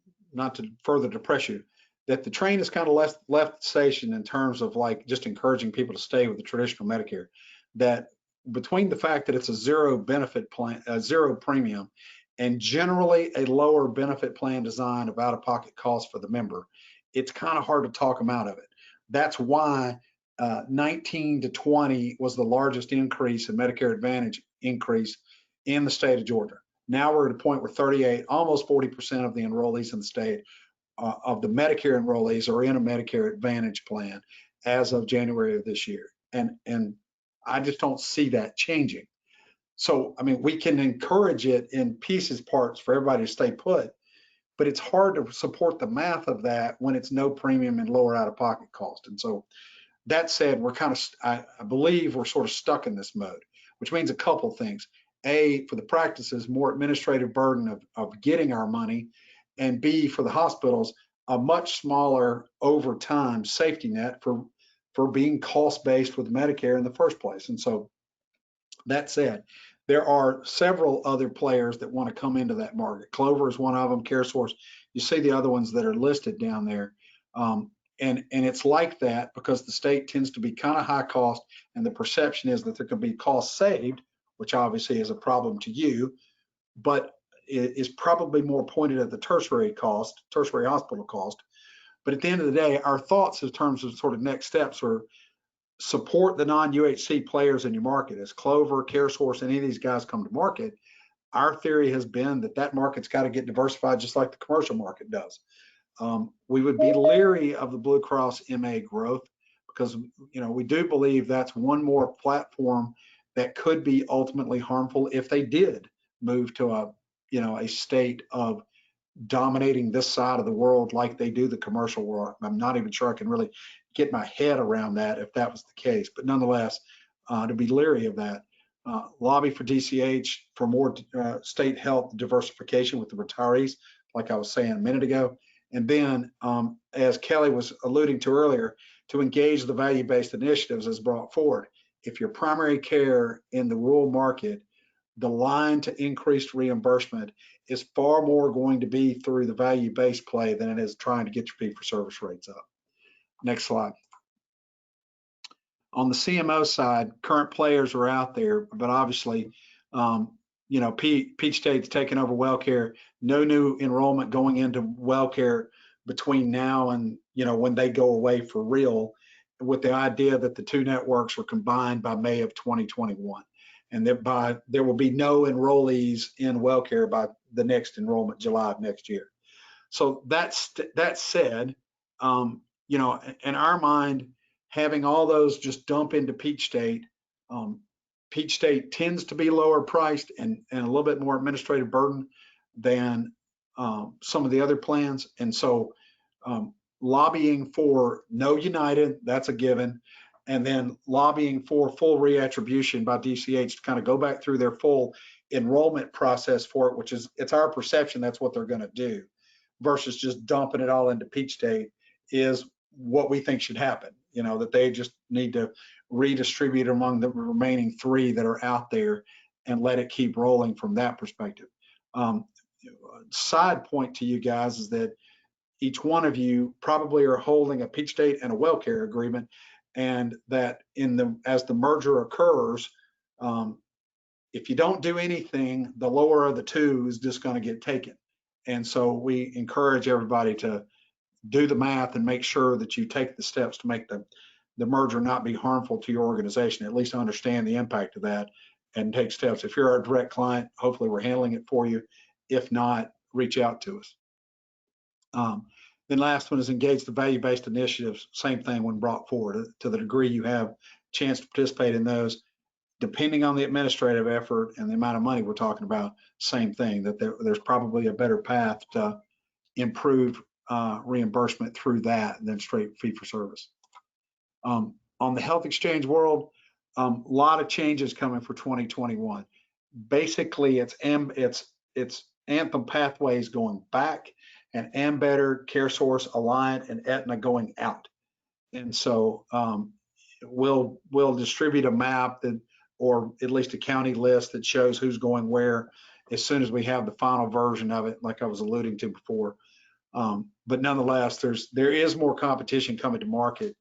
further depress you, that the train has kind of left the station in terms of like just encouraging people to stay with the traditional Medicare. That between the fact that it's a zero benefit plan, a zero premium, and generally a lower benefit plan design of out-of-pocket costs for the member, it's kind of hard to talk them out of it. That's why 19 to 20 was the largest increase in Medicare Advantage increase in the state of Georgia. Now we're at a point where 38, almost 40% of the enrollees in the state, of the Medicare enrollees, are in a Medicare Advantage plan as of January of this year. And I just don't see that changing. So, I mean, we can encourage it in pieces, parts for everybody to stay put, but it's hard to support the math of that when it's no premium and lower out-of-pocket cost. And so that said, we're kind of, I believe we're sort of stuck in this mode, which means a couple of things. A, for the practices, more administrative burden of getting our money, and B, for the hospitals, a much smaller over time safety net for being cost-based with Medicare in the first place. And so that said, there are several other players that want to come into that market. Clover is one of them, CareSource. You see the other ones that are listed down there. And it's like that because the state tends to be kind of high cost, and the perception is that there could be cost saved, which obviously is a problem to you, but it is probably more pointed at the tertiary hospital cost. But at the end of the day, our thoughts in terms of sort of next steps are support the non-UHC players in your market. As Clover, CareSource, any of these guys come to market, our theory has been that market's got to get diversified just like the commercial market does. We would be leery of the Blue Cross MA growth because, we do believe that's one more platform that could be ultimately harmful if they did move to a state of dominating this side of the world like they do the commercial world. I'm not even sure I can really get my head around that if that was the case, but nonetheless, to be leery of that. Lobby for DCH for more state health diversification with the retirees, like I was saying a minute ago. And then, as Kelly was alluding to earlier, to engage the value-based initiatives as brought forward. If your primary care in the rural market, the line to increased reimbursement is far more going to be through the value-based play than it is trying to get your fee-for-service rates up. Next slide. On the CMO side, current players are out there, but obviously, Peach State's taken over WellCare. No new enrollment going into WellCare between now and when they go away for real, with the idea that the two networks are combined by May of 2021, and that there will be no enrollees in WellCare by the next enrollment, July of next year. So that said, in our mind, having all those just dump into Peach State. Peach State tends to be lower priced and a little bit more administrative burden than some of the other plans. And so lobbying for no United, that's a given. And then lobbying for full reattribution by DCH to kind of go back through their full enrollment process for it, which is, it's our perception that's what they're going to do, versus just dumping it all into Peach State, is what we think should happen. That they just need to redistribute among the remaining three that are out there and let it keep rolling from that perspective. Side point to you guys is that each one of you probably are holding a Peach State and a WellCare agreement, and that as the merger occurs, if you don't do anything, the lower of the two is just going to get taken. And so we encourage everybody to do the math and make sure that you take the steps to make the merger not be harmful to your organization, at least understand the impact of that, and take steps. If you're our direct client, hopefully we're handling it for you. If not, reach out to us. Then last one is engage the value-based initiatives. Same thing when brought forward. To the degree you have a chance to participate in those, depending on the administrative effort and the amount of money we're talking about, same thing, that there's probably a better path to improve reimbursement through that than straight fee for service. On the health exchange world, a lot of changes coming for 2021. Basically, it's Anthem Pathways going back, and Ambetter, CareSource, Alliant, and Aetna going out. And so we'll distribute a map that, or at least a county list that shows who's going where as soon as we have the final version of it, like I was alluding to before. But nonetheless, there is more competition coming to market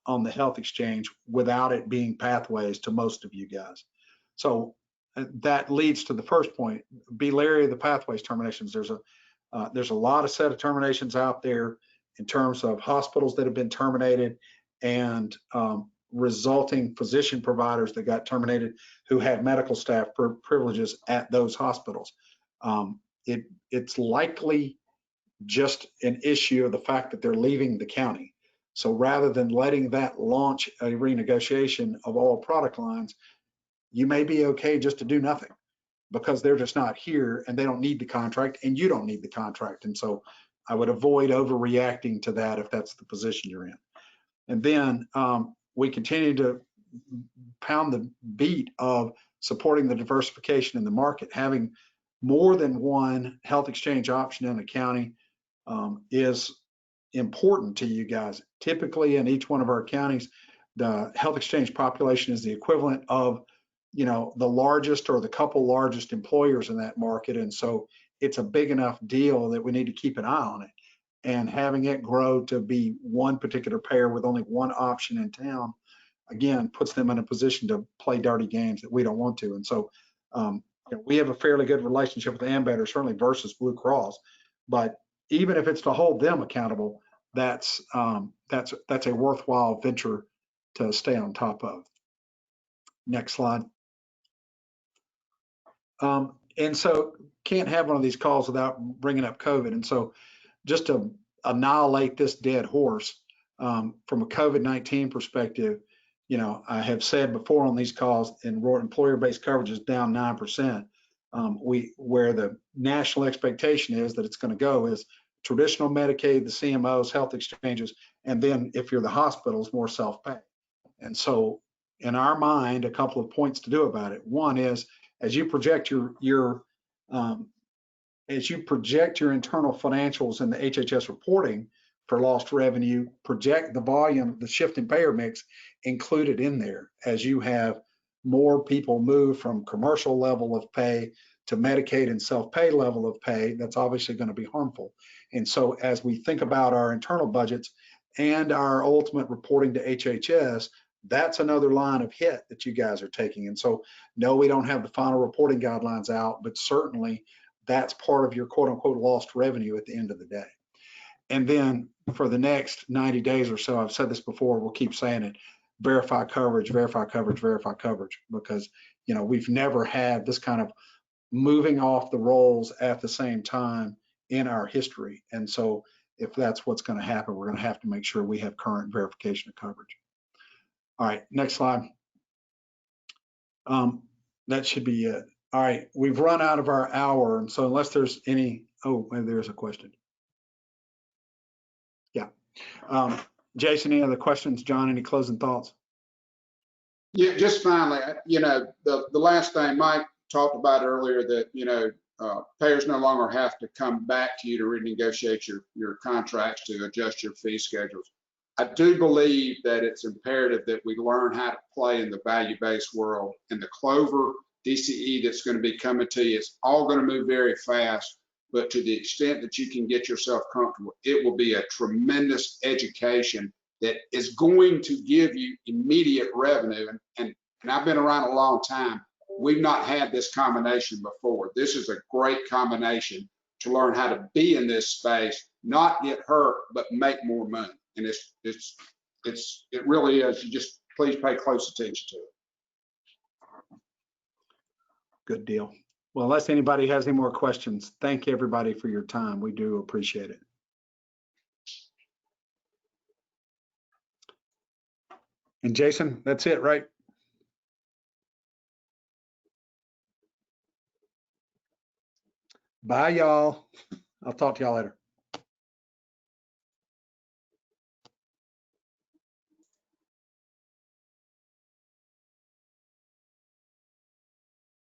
on the health exchange without it being pathways to most of you guys. So that leads to the first point. Be leery of the pathways terminations. There's a lot of set of terminations out there in terms of hospitals that have been terminated and resulting physician providers that got terminated who had medical staff privileges at those hospitals. It's likely just an issue of the fact that they're leaving the county. So rather than letting that launch a renegotiation of all product lines, you may be okay just to do nothing because they're just not here and they don't need the contract and you don't need the contract. And so I would avoid overreacting to that if that's the position you're in. And then we continue to pound the beat of supporting the diversification in the market. Having more than one health exchange option in the county is important to you guys. Typically in each one of our counties, the health exchange population is the equivalent of, you know, the largest or the couple largest employers in that market. And so it's a big enough deal that we need to keep an eye on it. And having it grow to be one particular payer with only one option in town, again, puts them in a position to play dirty games that we don't want to. And so you know, we have a fairly good relationship with Ambetter, certainly versus Blue Cross, but even if it's to hold them accountable, that's a worthwhile venture to stay on top of. Next slide. And so can't have one of these calls without bringing up COVID. And so just to annihilate this dead horse, from a COVID-19 perspective, you know, I have said before on these calls, employer-based coverage is down 9%. Where the national expectation is that it's going to go is traditional Medicaid, the CMOs, health exchanges, and then if you're the hospitals, more self-pay. And so in our mind, a couple of points to do about it. One is, as you project your internal financials in the HHS reporting for lost revenue, project the volume, the shift in payer mix included in there. As you have more people move from commercial level of pay to Medicaid and self-pay level of pay, that's obviously going to be harmful. And so as we think about our internal budgets and our ultimate reporting to HHS, that's another line of hit that you guys are taking. And so no, we don't have the final reporting guidelines out, but certainly that's part of your quote unquote lost revenue at the end of the day. And then for the next 90 days or so, I've said this before, we'll keep saying it, verify coverage, verify coverage, verify coverage, because, you know, we've never had this kind of moving off the rolls at the same time in our history. And so if that's what's going to happen, we're going to have to make sure we have current verification of coverage. All right, next slide. That should be it. All right, we've run out of our hour. And so unless there's any, oh, there's a question. Yeah. Jason, any other questions? John, any closing thoughts? Yeah, just finally, you know, the last thing Mike talked about earlier, that, you know, payers no longer have to come back to you to renegotiate your contracts to adjust your fee schedules. I do believe that it's imperative that we learn how to play in the value-based world, and the Clover DCE that's going to be coming to you, it's all going to move very fast, but to the extent that you can get yourself comfortable, it will be a tremendous education that is going to give you immediate revenue. And I've been around a long time. We've not had this combination before. This is a great combination to learn how to be in this space, not get hurt, but make more money. And it really is. You just please pay close attention to it. Good deal. Well, unless anybody has any more questions, thank you everybody for your time. We do appreciate it. And Jason, that's it, right? Bye, y'all. I'll talk to y'all later.